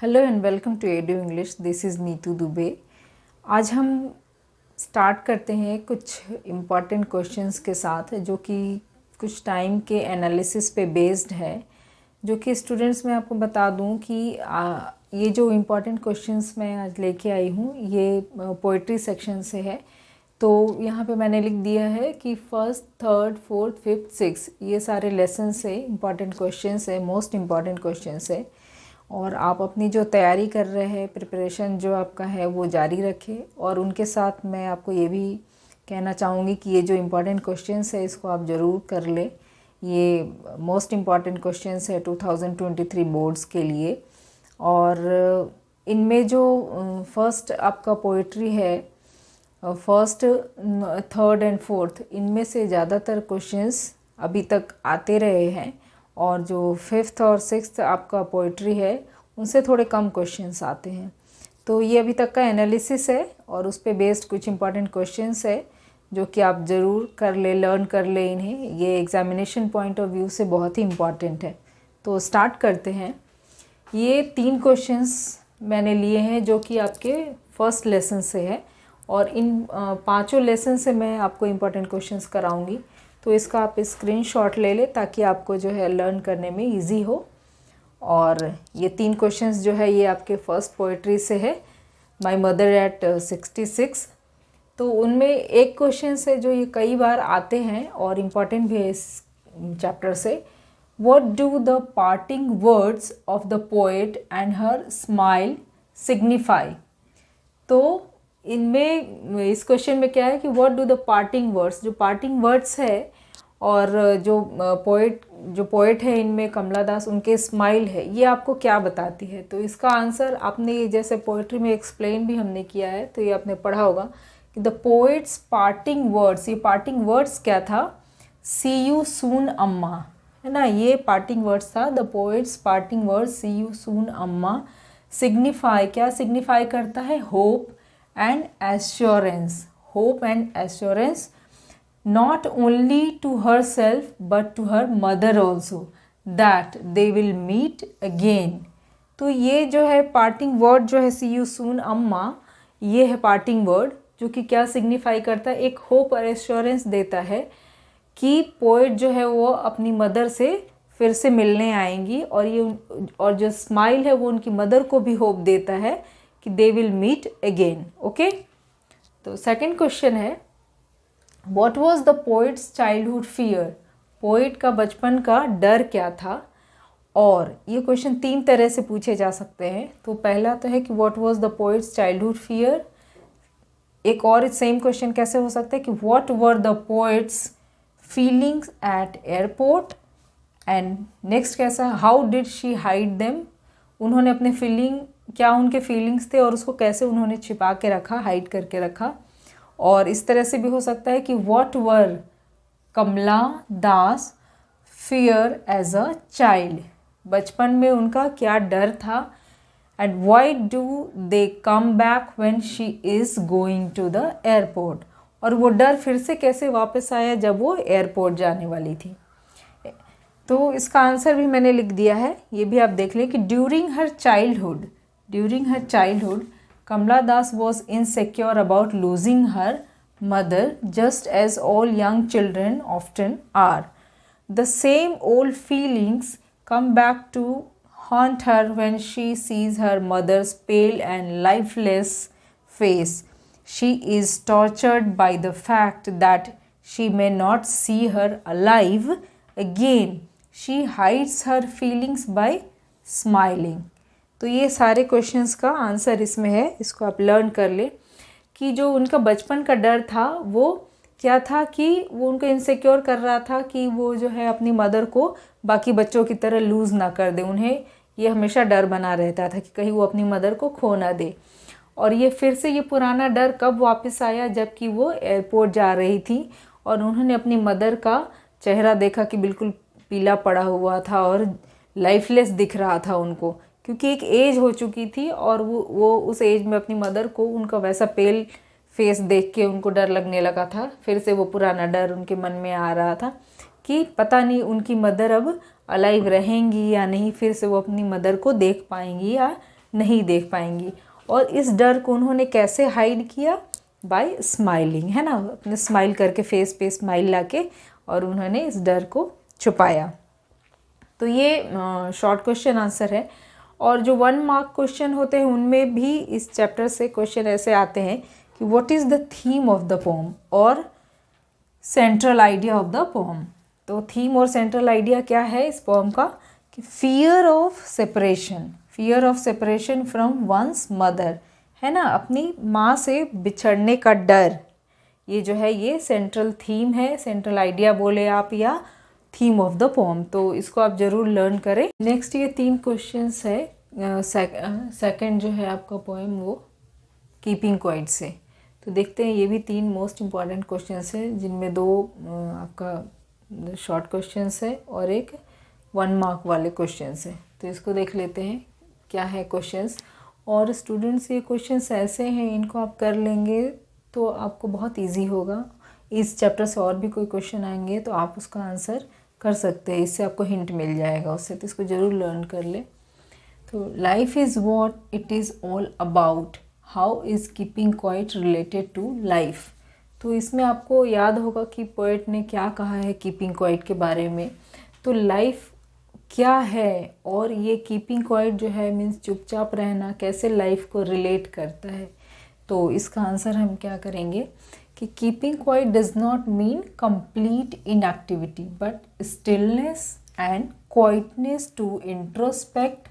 Hello and welcome to Edu English. This is Neetu Dubey. आज हम start करते हैं कुछ इम्पॉर्टेंट क्वेश्चंस के साथ जो कि कुछ टाइम के एनालिसिस पे बेस्ड है, जो कि स्टूडेंट्स मैं आपको बता दूं कि ये जो इम्पॉर्टेंट क्वेश्चंस मैं आज लेके आई हूँ ये पोइट्री सेक्शन से है। तो यहाँ पे मैंने लिख दिया है कि first, third, fourth, fifth, six ये सारे लेसन से इम्पॉर्टेंट क्वेश्चंस है, मोस्ट इम्पॉर्टेंट क्वेश्चंस है। और आप अपनी जो तैयारी कर रहे हैं, प्रिपरेशन जो आपका है वो जारी रखें। और उनके साथ मैं आपको ये भी कहना चाहूँगी कि ये जो इम्पॉर्टेंट क्वेश्चंस है इसको आप ज़रूर कर लें। ये मोस्ट इम्पॉर्टेंट क्वेश्चंस है 2023 बोर्ड्स के लिए। और इनमें जो फर्स्ट आपका पोइट्री है, फर्स्ट, थर्ड एंड फोर्थ, इनमें से ज़्यादातर क्वेश्चंस अभी तक आते रहे हैं। और जो फिफ्थ और सिक्स्थ आपका पोइट्री है उनसे थोड़े कम क्वेश्चंस आते हैं। तो ये अभी तक का एनालिसिस है और उस पे बेस्ड कुछ इंपॉर्टेंट क्वेश्चंस है जो कि आप ज़रूर कर ले, लर्न कर ले इन्हें। ये एग्जामिनेशन पॉइंट ऑफ व्यू से बहुत ही इम्पॉर्टेंट है। तो स्टार्ट करते हैं। ये 3 क्वेश्चंस मैंने लिए हैं जो कि आपके फर्स्ट लेसन से है और इन 5 लेसन से मैं आपको इम्पॉर्टेंट क्वेश्चंस कराऊंगी। तो इसका आप स्क्रीनशॉट ले लें ताकि आपको जो है लर्न करने में इजी हो। और ये 3 क्वेश्चंस जो है ये आपके फर्स्ट पोइट्री से है, माय मदर एट 66। तो उनमें एक क्वेश्चन है जो ये कई बार आते हैं और इम्पॉर्टेंट भी है इस चैप्टर से। What do the parting words of the poet and her smile signify. तो इनमें इस क्वेश्चन में क्या है कि what do the parting words, जो पार्टिंग वर्ड्स है और जो पोएट है इनमें कमला दास, उनके स्माइल है, ये आपको क्या बताती है। तो इसका आंसर आपने जैसे पोएट्री में एक्सप्लेन भी हमने किया है, तो ये आपने पढ़ा होगा कि द पोएट्स पार्टिंग वर्ड्स, ये पार्टिंग वर्ड्स क्या था, सी यू सून अम्मा, है ना। ये पार्टिंग वर्ड्स था, the poet's parting words see you soon Amma signify, क्या सिग्निफाई करता है, hope and assurance, hope and assurance not only to herself but to her mother also that they will meet again। तो ये जो है parting word जो है see you soon अम्मा, ये है पार्टिंग वर्ड जो कि क्या सिग्निफाई करता है, एक होप और एश्योरेंस देता है कि पोएट जो है वो अपनी मदर से फिर से मिलने आएंगी। और जो स्माइल है वो उनकी मदर को भी होप देता है कि they will meet again. Okay, तो सेकंड क्वेश्चन है what was the poet's childhood fear, poet का बचपन का डर क्या था। और ये क्वेश्चन 3 तरह से पूछे जा सकते हैं। तो पहला तो है कि what was the poet's childhood fear. एक और सेम क्वेश्चन कैसे हो सकता है कि what were the poet's feelings at airport. And next कैसा, how did she hide them, उन्होंने अपने फीलिंग, क्या उनके फीलिंग्स थे और उसको कैसे उन्होंने छिपा के रखा, हाइड करके रखा। और इस तरह से भी हो सकता है कि what were Kamala Das fear as a child, बचपन में उनका क्या डर था। And why do they come back when she is going to the airport, और वो डर फिर से कैसे वापस आया जब वो एयरपोर्ट जाने वाली थी। तो इसका आंसर भी मैंने लिख दिया है, ये भी आप देख लें कि during her childhood, Kamala Das was insecure about losing her mother, just as all young children often are. The same old feelings come back to haunt her when she sees her mother's pale and lifeless face. She is tortured by the fact that she may not see her alive again. She hides her feelings by smiling. तो ये सारे questions का answer इसमें है, इसको आप learn कर ले कि जो उनका बचपन का डर था वो क्या था, कि वो उनको इनसिक्योर कर रहा था कि वो जो है अपनी मदर को बाकी बच्चों की तरह लूज़ ना कर दे। उन्हें ये हमेशा डर बना रहता था कि कहीं वो अपनी मदर को खो ना दे। और ये फिर से ये पुराना डर कब वापस आया, जबकि वो एयरपोर्ट जा रही थी और उन्होंने अपनी मदर का चेहरा देखा कि बिल्कुल पीला पड़ा हुआ था और लाइफलेस दिख रहा था उनको, क्योंकि एक एज हो चुकी थी और वो उस एज में अपनी मदर को उनका वैसा पेल फेस देख के उनको डर लगने लगा था। फिर से वो पुराना डर उनके मन में आ रहा था कि पता नहीं उनकी मदर अब अलाइव रहेंगी या नहीं, फिर से वो अपनी मदर को देख पाएंगी या नहीं देख पाएंगी। और इस डर को उन्होंने कैसे हाइड किया? बाय स्माइलिंग, है ना, अपने स्माइल करके फेस पे स्माइल लाके और उन्होंने इस डर को छुपाया। तो ये शॉर्ट क्वेश्चन आंसर है। और जो 1 मार्क क्वेश्चन होते हैं उनमें भी इस चैप्टर से क्वेश्चन ऐसे आते हैं कि what is the theme of the poem और central idea of the poem. तो थीम और सेंट्रल आइडिया क्या है इस पोम का? कि fear of separation from one's mother, है ना, अपनी माँ से बिछड़ने का डर। ये जो है ये सेंट्रल थीम है, सेंट्रल आइडिया बोले आप या थीम ऑफ द पोम। तो इसको आप ज़रूर लर्न करें। नेक्स्ट ये 3 क्वेश्चंस है। सेकंड जो है आपका पोएम वो कीपिंग क्वाइट से। तो देखते हैं, ये भी 3 मोस्ट इम्पॉर्टेंट क्वेश्चंस है जिनमें 2 आपका शॉर्ट क्वेश्चंस है और एक 1 मार्क वाले क्वेश्चंस है। तो इसको देख लेते हैं क्या है क्वेश्चंस। और स्टूडेंट्स ये क्वेश्चंस ऐसे हैं, इनको आप कर लेंगे तो आपको बहुत ईजी होगा। इस चैप्टर से और भी कोई क्वेश्चन आएंगे तो आप उसका आंसर कर सकते हैं, इससे आपको हिंट मिल जाएगा उससे। तो इसको ज़रूर लर्न कर ले। तो life is what it is all about, how is keeping quiet related to life. तो इसमें आपको याद होगा कि पोएट ने क्या कहा है कीपिंग क्वाइट के बारे में। तो लाइफ क्या है और ये कीपिंग क्वाइट जो है मीन्स चुपचाप रहना कैसे लाइफ को रिलेट करता है। तो इसका आंसर हम क्या करेंगे कि keeping quiet does not mean complete inactivity but stillness and quietness to introspect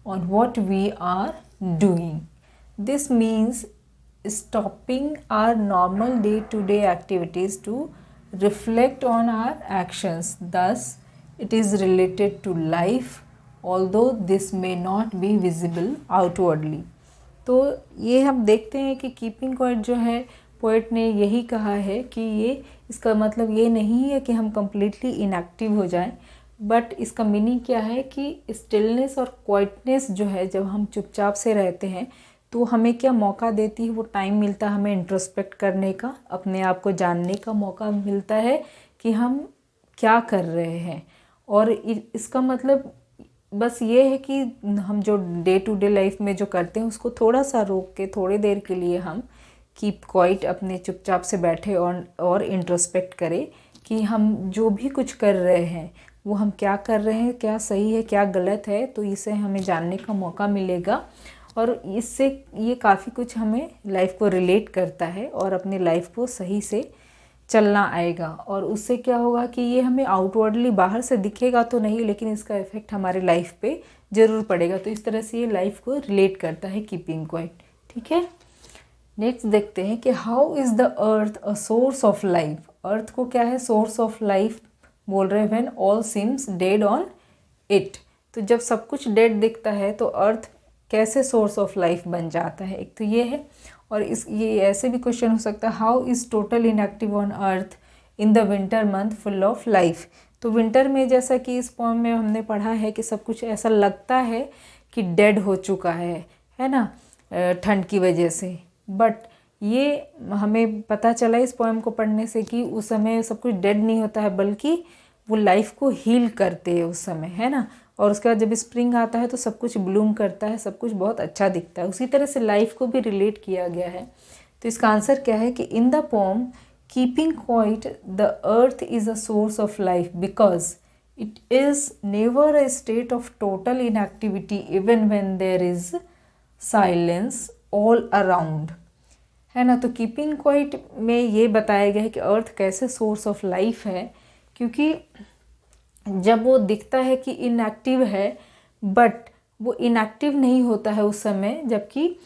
on what we are doing. This means stopping our normal day-to-day activities to reflect on our actions. Thus, it is related to life, although this may not be visible outwardly. तो ये हम देखते हैं कि keeping quite जो है poet ने यही कहा है कि ये इसका मतलब ये नहीं है कि हम कम्प्लीटली इनएक्टिव हो जाएं, बट इसका मीनिंग क्या है कि स्टिलनेस और क्वाइटनेस जो है जब हम चुपचाप से रहते हैं तो हमें क्या मौका देती है, वो टाइम मिलता है हमें इंट्रोस्पेक्ट करने का, अपने आप को जानने का मौका मिलता है कि हम क्या कर रहे हैं। और इसका मतलब बस ये है कि हम जो डे टू डे लाइफ में जो करते हैं उसको थोड़ा सा रोक के थोड़ी देर के लिए हम कीप क्वाइट अपने चुपचाप से बैठे और इंट्रोस्पेक्ट करें कि हम जो भी कुछ कर रहे हैं वो हम क्या कर रहे हैं, क्या सही है क्या गलत है। तो इसे हमें जानने का मौका मिलेगा और इससे ये काफ़ी कुछ हमें लाइफ को रिलेट करता है और अपनी लाइफ को सही से चलना आएगा। और उससे क्या होगा कि ये हमें आउटवर्डली बाहर से दिखेगा तो नहीं, लेकिन इसका इफ़ेक्ट हमारे लाइफ पे ज़रूर पड़ेगा। तो इस तरह से ये लाइफ को रिलेट करता है कीपिंग क्वाइट। ठीक है, नेक्स्ट देखते हैं कि how is the earth a source of life. Earth को क्या है सोर्स ऑफ लाइफ बोल रहे हैं, when all seems dead on it. तो जब सब कुछ डेड दिखता है तो अर्थ कैसे सोर्स ऑफ लाइफ बन जाता है, एक तो ये है। और ये ऐसे भी क्वेश्चन हो सकता है, how is total inactive on earth in the winter month full of life. तो विंटर में जैसा कि इस पोएम में हमने पढ़ा है कि सब कुछ ऐसा लगता है कि डेड हो चुका है ना, ठंड की वजह से। बट ये हमें पता चला इस पोएम को पढ़ने से कि उस समय सब कुछ डेड नहीं होता है, बल्कि वो लाइफ को हील करते हैं उस समय, है ना। और उसके बाद जब स्प्रिंग आता है तो सब कुछ ब्लूम करता है, सब कुछ बहुत अच्छा दिखता है। उसी तरह से लाइफ को भी रिलेट किया गया है। तो इसका आंसर क्या है कि in the poem keeping quiet the earth is a source of life because it is never a state of total inactivity even when there is silence all around, है ना। तो कीपिंग क्वाइट में ये बताया गया है कि अर्थ कैसे सोर्स ऑफ लाइफ है, क्योंकि जब वो दिखता है कि इनएक्टिव है बट वो इनएक्टिव नहीं होता है उस समय, जबकि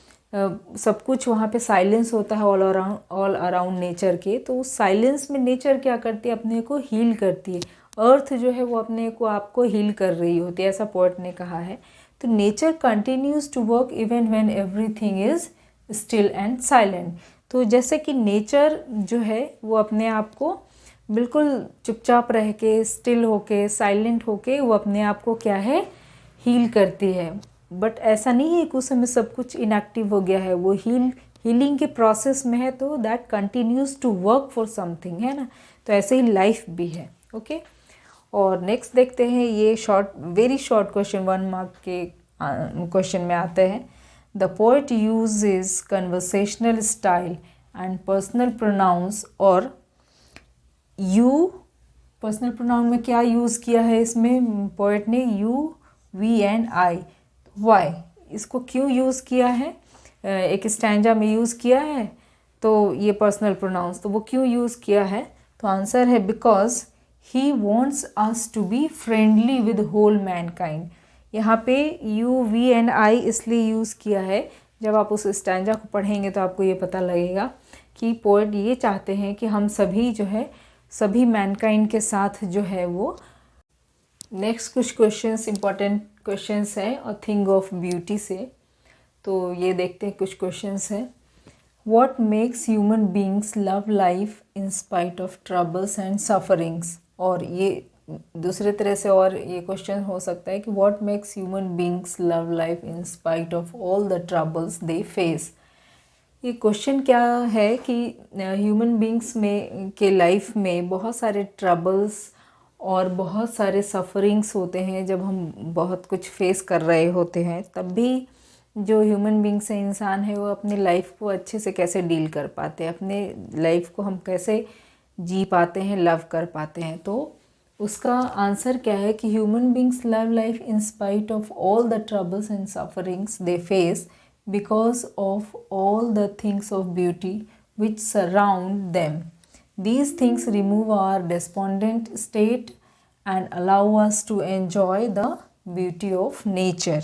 सब कुछ वहाँ पे साइलेंस होता है ऑल अराउंड नेचर के। तो उस साइलेंस में नेचर क्या करती है, अपने को हील करती है। अर्थ जो है वो अपने को आपको हील कर रही होती है, ऐसा पोएट ने कहा है। तो nature continues to work even when everything is still and silent. तो जैसे कि नेचर जो है वो अपने आप को बिल्कुल चुपचाप रह के, स्टिल होके, साइलेंट होके वो अपने आप को क्या है हील करती है। बट ऐसा नहीं है कि उस समय सब कुछ इनएक्टिव हो गया है, वो हीलिंग के प्रोसेस में है, तो that continues to work for something, है ना। तो ऐसे ही लाइफ भी है। ओके, और नेक्स्ट देखते हैं, ये वेरी शॉर्ट क्वेश्चन 1 मार्क के क्वेश्चन में आते हैं। The poet uses conversational style and personal pronouns और यू, पर्सनल प्रोनाउन में क्या यूज़ किया है इसमें पोएट ने, you, we and I. Why, इसको क्यों यूज़ किया है, एक स्टैंजा में यूज़ किया है, तो ये पर्सनल प्रोनाउंस, तो वो क्यों यूज़ किया है, तो आंसर है because he wants us to be friendly with whole mankind. यहाँ पे यू, वी एंड आई इसलिए यूज़ किया है, जब आप उस स्टैंजा को पढ़ेंगे तो आपको ये पता लगेगा कि पोएट ये चाहते हैं कि हम सभी जो है, सभी मैनकाइंड के साथ जो है वो। नेक्स्ट कुछ क्वेश्चंस, इंपॉर्टेंट क्वेश्चंस हैं और थिंग ऑफ ब्यूटी से, तो ये देखते हैं कुछ क्वेश्चंस हैं। What makes human beings love life in spite of troubles and sufferings? और ये दूसरे तरह से और ये क्वेश्चन हो सकता है कि what makes human beings love life in spite of all the troubles they face? ये क्वेश्चन क्या है कि ह्यूमन बींग्स में के लाइफ में बहुत सारे ट्रबल्स और बहुत सारे सफरिंग्स होते हैं। जब हम बहुत कुछ फेस कर रहे होते हैं तब भी जो ह्यूमन बींग से इंसान है वो अपनी लाइफ को अच्छे से कैसे डील कर पाते हैं, अपने लाइफ को हम कैसे जी पाते हैं, लव कर पाते हैं। तो उसका आंसर क्या है कि human beings love life in spite of all the troubles and sufferings they face because of all the things of beauty which surround them. These things remove our despondent state and allow us to enjoy the beauty of nature.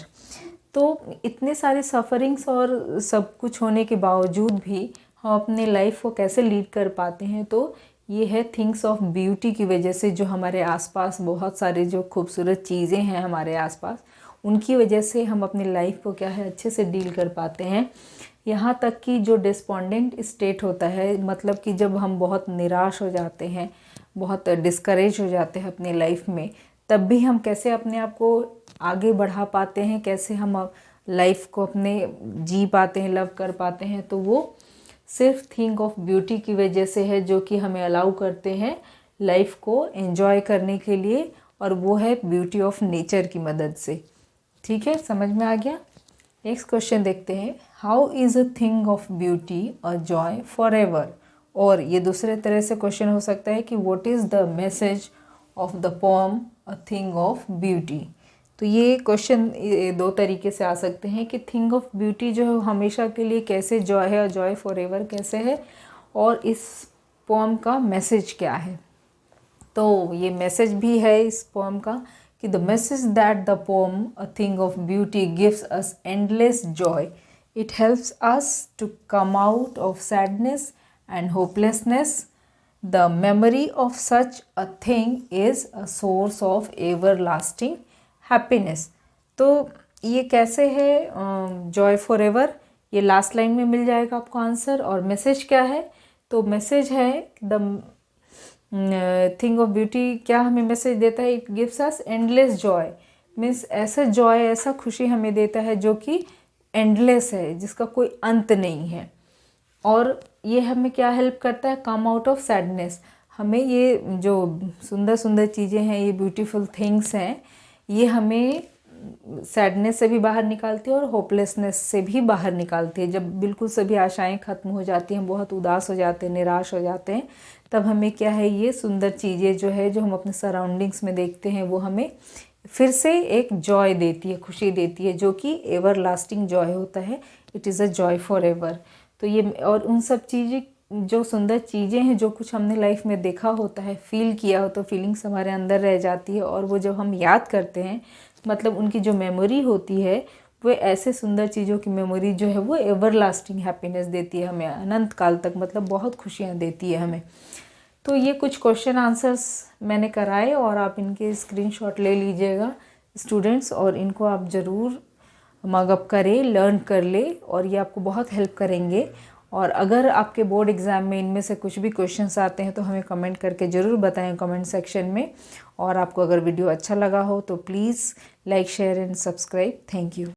तो इतने सारे सफ़रिंग्स और सब कुछ होने के बावजूद भी हम अपने लाइफ को कैसे लीड कर पाते हैं, तो ये है थिंग्स ऑफ ब्यूटी की वजह से। जो हमारे आसपास बहुत सारे जो खूबसूरत चीज़ें हैं हमारे आसपास, उनकी वजह से हम अपनी लाइफ को क्या है अच्छे से डील कर पाते हैं। यहाँ तक कि जो डिस्पोंडेंट स्टेट होता है, मतलब कि जब हम बहुत निराश हो जाते हैं, बहुत डिस्करेज हो जाते हैं अपनी लाइफ में, तब भी हम कैसे अपने आप को आगे बढ़ा पाते हैं, कैसे हम लाइफ को अपने जी पाते हैं, लव कर पाते हैं, तो वो सिर्फ थिंग ऑफ ब्यूटी की वजह से है, जो कि हमें अलाउ करते हैं लाइफ को एंजॉय करने के लिए, और वो है ब्यूटी ऑफ नेचर की मदद से। ठीक है, समझ में आ गया। नेक्स्ट क्वेश्चन देखते हैं। How is a thing of beauty a joy for ever? और ये दूसरे तरह से क्वेश्चन हो सकता है कि what is the message of the poem a thing of beauty? तो ये क्वेश्चन दो तरीके से आ सकते हैं कि थिंग ऑफ ब्यूटी जो है हमेशा के लिए कैसे जॉय है और जॉय फॉर एवर कैसे है, और इस पोएम का मैसेज क्या है। तो ये मैसेज भी है इस पोएम का कि the message that the poem a thing of beauty gives us endless joy, it helps us to come out of sadness and hopelessness, the memory of such a thing is a source of everlasting happiness. तो ये कैसे है joy forever, ये last line में मिल जाएगा आपको answer. और मैसेज क्या है, तो मैसेज है द थिंग ऑफ ब्यूटी क्या हमें मैसेज देता है, it gives us endless Joy, means ऐसा जॉय, ऐसा खुशी हमें देता है जो कि एंडलेस है, जिसका कोई अंत नहीं है। और ये हमें क्या हेल्प करता है, कम आउट ऑफ सैडनेस, हमें ये जो सुंदर सुंदर चीज़ें हैं, ये ब्यूटीफुल थिंग्स हैं, ये हमें सैडनेस से भी बाहर निकालती है और होपलेसनेस से भी बाहर निकालती है। जब बिल्कुल सभी आशाएं ख़त्म हो जाती हैं, हम बहुत उदास हो जाते हैं, निराश हो जाते हैं, तब हमें क्या है, ये सुंदर चीज़ें जो है, जो हम अपने सराउंडिंग्स में देखते हैं, वो हमें फिर से एक जॉय देती है, खुशी देती है, जो कि एवर लास्टिंग जॉय होता है। It is a joy for ever. तो ये और उन सब चीज़ें, जो सुंदर चीज़ें हैं, जो कुछ हमने लाइफ में देखा होता है, फील किया हो, तो फीलिंग्स हमारे अंदर रह जाती है, और वो जब हम याद करते हैं, मतलब उनकी जो मेमोरी होती है, वो ऐसे सुंदर चीज़ों की मेमोरी जो है वो एवर लास्टिंग हैप्पीनेस देती है हमें, अनंत काल तक, मतलब बहुत खुशियाँ देती है हमें। तो ये कुछ क्वेश्चन आंसर्स मैंने कराए, और आप इनके स्क्रीनशॉट ले लीजिएगा स्टूडेंट्स, और इनको आप ज़रूर मगअप करें, लर्न कर ले, और ये आपको बहुत हेल्प करेंगे। और अगर आपके बोर्ड एग्ज़ाम में इनमें से कुछ भी क्वेश्चंस आते हैं तो हमें कमेंट करके ज़रूर बताएं कमेंट सेक्शन में। और आपको अगर वीडियो अच्छा लगा हो तो please like, share and subscribe. Thank you.